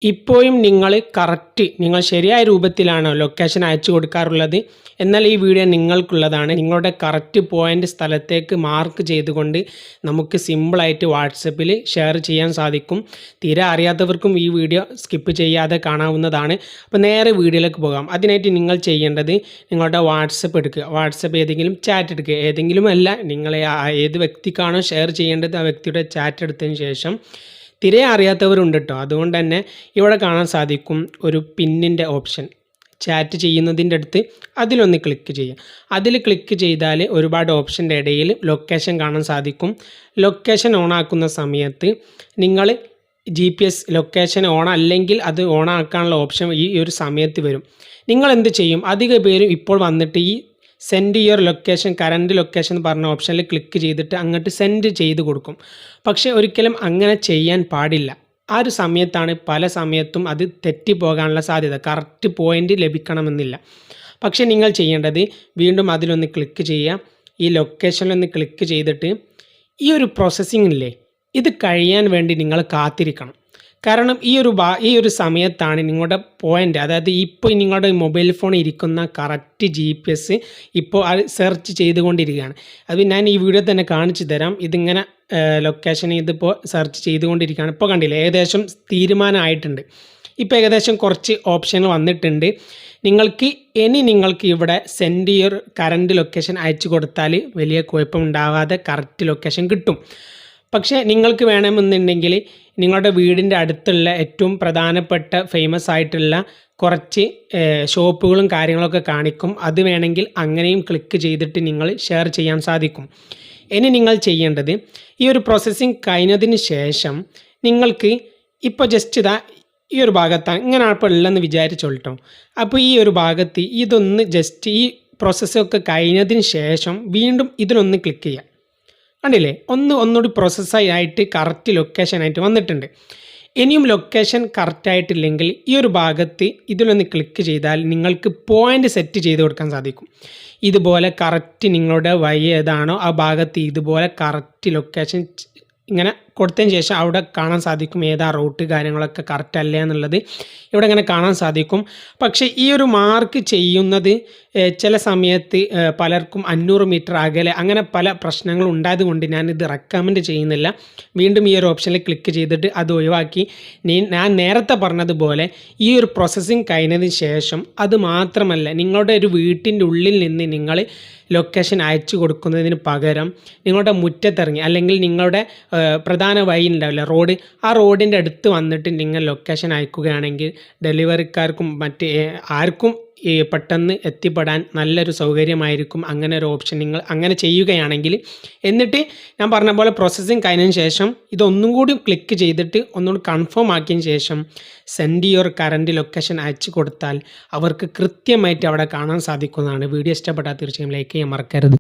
ഇപ്പോഴും നിങ്ങൾ ശരിയായ രൂപത്തിലാണോ ലൊക്കേഷൻ അയച്ചു കൊടുക്കാറുള്ളത്? എന്നാൽ ഈ വീഡിയോ നിങ്ങൾക്കുള്ളതാണ്. നിങ്ങളുടെ കറക്റ്റ് പോയിൻ്റ് സ്ഥലത്തേക്ക് മാർക്ക് ചെയ്തുകൊണ്ട് നമുക്ക് സിമ്പിളായിട്ട് വാട്സപ്പിൽ ഷെയർ ചെയ്യാൻ സാധിക്കും. തീരെ അറിയാത്തവർക്കും ഈ വീഡിയോ സ്കിപ്പ് ചെയ്യാതെ കാണാവുന്നതാണ്. അപ്പോൾ നേരെ വീഡിയോയിലേക്ക് പോകാം. അതിനായിട്ട് നിങ്ങൾ ചെയ്യേണ്ടത് നിങ്ങളുടെ വാട്സപ്പ് എടുക്കുക. വാട്സപ്പ് ഏതെങ്കിലും ചാറ്റ് എടുക്കുക. ഏതെങ്കിലും അല്ല, നിങ്ങളെ ഏത് വ്യക്തിക്കാണോ ഷെയർ ചെയ്യേണ്ടത് ആ വ്യക്തിയുടെ ചാറ്റ് എടുത്തതിന് ശേഷം തീരെ അറിയാത്തവരുണ്ട് കേട്ടോ. അതുകൊണ്ട് തന്നെ ഇവിടെ കാണാൻ സാധിക്കും ഒരു പിന്നിൻ്റെ ഓപ്ഷൻ. ചാറ്റ് ചെയ്യുന്നതിൻ്റെ അടുത്ത് അതിലൊന്ന് ക്ലിക്ക് ചെയ്യുക. അതിൽ ക്ലിക്ക് ചെയ്താൽ ഒരുപാട് ഓപ്ഷൻ്റെ ഇടയിൽ ലൊക്കേഷൻ കാണാൻ സാധിക്കും. ലൊക്കേഷൻ ഓണാക്കുന്ന സമയത്ത് നിങ്ങൾ GPS ലൊക്കേഷൻ ഓൺ അല്ലെങ്കിൽ അത് ഓണാക്കാനുള്ള ഓപ്ഷൻ ഈ ഒരു സമയത്ത് വരും. നിങ്ങൾ എന്ത് ചെയ്യും? അധിക പേരും ഇപ്പോൾ വന്നിട്ട് ഈ send your location current location എന്ന് പറഞ്ഞ ഓപ്ഷനിൽ ക്ലിക്ക് ചെയ്തിട്ട് അങ്ങോട്ട് സെൻഡ് ചെയ്ത് കൊടുക്കും. പക്ഷേ ഒരിക്കലും അങ്ങനെ ചെയ്യാൻ പാടില്ല. ആ ഒരു സമയത്താണ് പല സമയത്തും അത് തെറ്റിപ്പോകാനുള്ള സാധ്യത. കറക്റ്റ് പോയിൻ്റ് ലഭിക്കണമെന്നില്ല. പക്ഷേ നിങ്ങൾ ചെയ്യേണ്ടത് വീണ്ടും അതിലൊന്ന് ക്ലിക്ക് ചെയ്യുക. ഈ ലൊക്കേഷനിലൊന്ന് ക്ലിക്ക് ചെയ്തിട്ട് ഈ ഒരു പ്രോസസ്സിംഗ് ഇല്ലേ, ഇത് കഴിയാൻ വേണ്ടി നിങ്ങൾ കാത്തിരിക്കണം. കാരണം ഈ ഒരു സമയത്താണ് നിങ്ങളുടെ പോയിൻ്റ്, അതായത് ഇപ്പോൾ നിങ്ങളുടെ മൊബൈൽ ഫോൺ ഇരിക്കുന്ന കറക്റ്റ് GPS ഇപ്പോൾ അത് സെർച്ച് ചെയ്തുകൊണ്ടിരിക്കുകയാണ്. അത് ഞാൻ ഈ വീഡിയോ തന്നെ കാണിച്ചു തരാം. ഇതിങ്ങനെ ലൊക്കേഷൻ ഇതിപ്പോൾ സെർച്ച് ചെയ്തുകൊണ്ടിരിക്കുകയാണ്. ഇപ്പോൾ കണ്ടില്ലേ, ഏകദേശം തീരുമാനമായിട്ടുണ്ട്. ഇപ്പോൾ ഏകദേശം കുറച്ച് ഓപ്ഷനുകൾ വന്നിട്ടുണ്ട്. നിങ്ങൾക്ക് ഇവിടെ സെൻഡ് യുവർ കറൻറ്റ് ലൊക്കേഷൻ അയച്ചു കൊടുത്താൽ വലിയ കുഴപ്പമുണ്ടാവാതെ കറക്റ്റ് ലൊക്കേഷൻ കിട്ടും. പക്ഷേ നിങ്ങൾക്ക് വേണമെന്നുണ്ടെങ്കിൽ നിങ്ങളുടെ വീടിൻ്റെ അടുത്തുള്ള ഏറ്റവും പ്രധാനപ്പെട്ട ഫേമസ് ആയിട്ടുള്ള കുറച്ച് ഷോപ്പുകളും കാര്യങ്ങളൊക്കെ കാണിക്കും. അത് വേണമെങ്കിൽ അങ്ങനെയും ക്ലിക്ക് ചെയ്തിട്ട് നിങ്ങൾ ഷെയർ ചെയ്യാൻ സാധിക്കും. ഇനി നിങ്ങൾ ചെയ്യേണ്ടത് ഈ ഒരു പ്രോസസ്സിങ് കഴിഞ്ഞതിന് ശേഷം നിങ്ങൾക്ക് ഇപ്പോൾ ജസ്റ്റ് ഈ ഒരു ഭാഗത്താണ് ഇങ്ങനെയാണ് ഇപ്പോൾ ഉള്ളതെന്ന് വിചാരിച്ചോളട്ടോ. അപ്പോൾ ഈ ഒരു ഭാഗത്ത് ഇതൊന്ന് ജസ്റ്റ് ഈ പ്രോസസ്സൊക്കെ കഴിഞ്ഞതിന് ശേഷം വീണ്ടും ഇതിലൊന്ന് ക്ലിക്ക് ചെയ്യുക. കണ്ടില്ലേ, ഒന്നുകൂടി പ്രോസസ്സായിട്ട് കറക്റ്റ് ലൊക്കേഷനായിട്ട് വന്നിട്ടുണ്ട്. ഇനിയും ലൊക്കേഷൻ കറക്റ്റായിട്ടില്ലെങ്കിൽ ഈ ഒരു ഭാഗത്ത് ഇതിലൊന്ന് ക്ലിക്ക് ചെയ്താൽ നിങ്ങൾക്ക് പോയിൻ്റ് സെറ്റ് ചെയ്ത് കൊടുക്കാൻ സാധിക്കും. ഇതുപോലെ കറക്റ്റ് നിങ്ങളുടെ വഴി ഏതാണോ ആ ഭാഗത്ത് ഇതുപോലെ കറക്റ്റ് ലൊക്കേഷൻ ഇങ്ങനെ കൊടുത്തതിന് ശേഷം അവിടെ കാണാൻ സാധിക്കും ഏതാ റൂട്ട് കാര്യങ്ങളൊക്കെ കറക്റ്റ് അല്ലേ എന്നുള്ളത് ഇവിടെ ഇങ്ങനെ കാണാൻ സാധിക്കും. പക്ഷേ ഈ ഒരു മാർക്ക് ചെയ്യുന്നത് ചില സമയത്ത് പലർക്കും 500 മീറ്റർ അകലെ അങ്ങനെ പല പ്രശ്നങ്ങളും ഉണ്ടായതുകൊണ്ട് ഞാനിത് റെക്കമെൻഡ് ചെയ്യുന്നില്ല. വീണ്ടും ഈ ഒരു ഓപ്ഷനിൽ ക്ലിക്ക് ചെയ്തിട്ട് അത് ഒഴിവാക്കി ഞാൻ നേരത്തെ പറഞ്ഞതുപോലെ ഈ ഒരു പ്രോസസ്സിങ് കഴിഞ്ഞതിന് ശേഷം അത് മാത്രമല്ല, നിങ്ങളുടെ ഒരു വീട്ടിൻ്റെ ഉള്ളിൽ നിന്ന് നിങ്ങൾ ലൊക്കേഷൻ അയച്ചു കൊടുക്കുന്നതിന് പകരം നിങ്ങളുടെ മുറ്റത്തിറങ്ങി അല്ലെങ്കിൽ നിങ്ങളുടെ പ്രധാന വഴി ഉണ്ടാവില്ല, റോഡ്, ആ റോഡിൻ്റെ അടുത്ത് വന്നിട്ട് നിങ്ങൾ ലൊക്കേഷൻ അയക്കുകയാണെങ്കിൽ ഡെലിവറിക്കാർക്കും ആർക്കും പെട്ടെന്ന് എത്തിപ്പെടാൻ നല്ലൊരു സൗകര്യമായിരിക്കും. അങ്ങനെ ഒരു ഓപ്ഷൻ നിങ്ങൾ അങ്ങനെ ചെയ്യുകയാണെങ്കിൽ. എന്നിട്ട് ഞാൻ പറഞ്ഞ പോലെ പ്രോസസ്സിങ് കഴിഞ്ഞതിന് ശേഷം ഇതൊന്നും കൂടി ക്ലിക്ക് ചെയ്തിട്ട് ഒന്നുകൂടി കൺഫേം ആക്കിയതിന് ശേഷം സെൻഡ് യുവർ കറൻറ്റ് ലൊക്കേഷൻ അയച്ചു കൊടുത്താൽ അവർക്ക് കൃത്യമായിട്ട് അവിടെ കാണാൻ സാധിക്കുന്നതാണ്. വീഡിയോ ഇഷ്ടപ്പെട്ടാൽ തീർച്ചയായും ലൈക്ക് ചെയ്യാൻ മറക്കരുത്.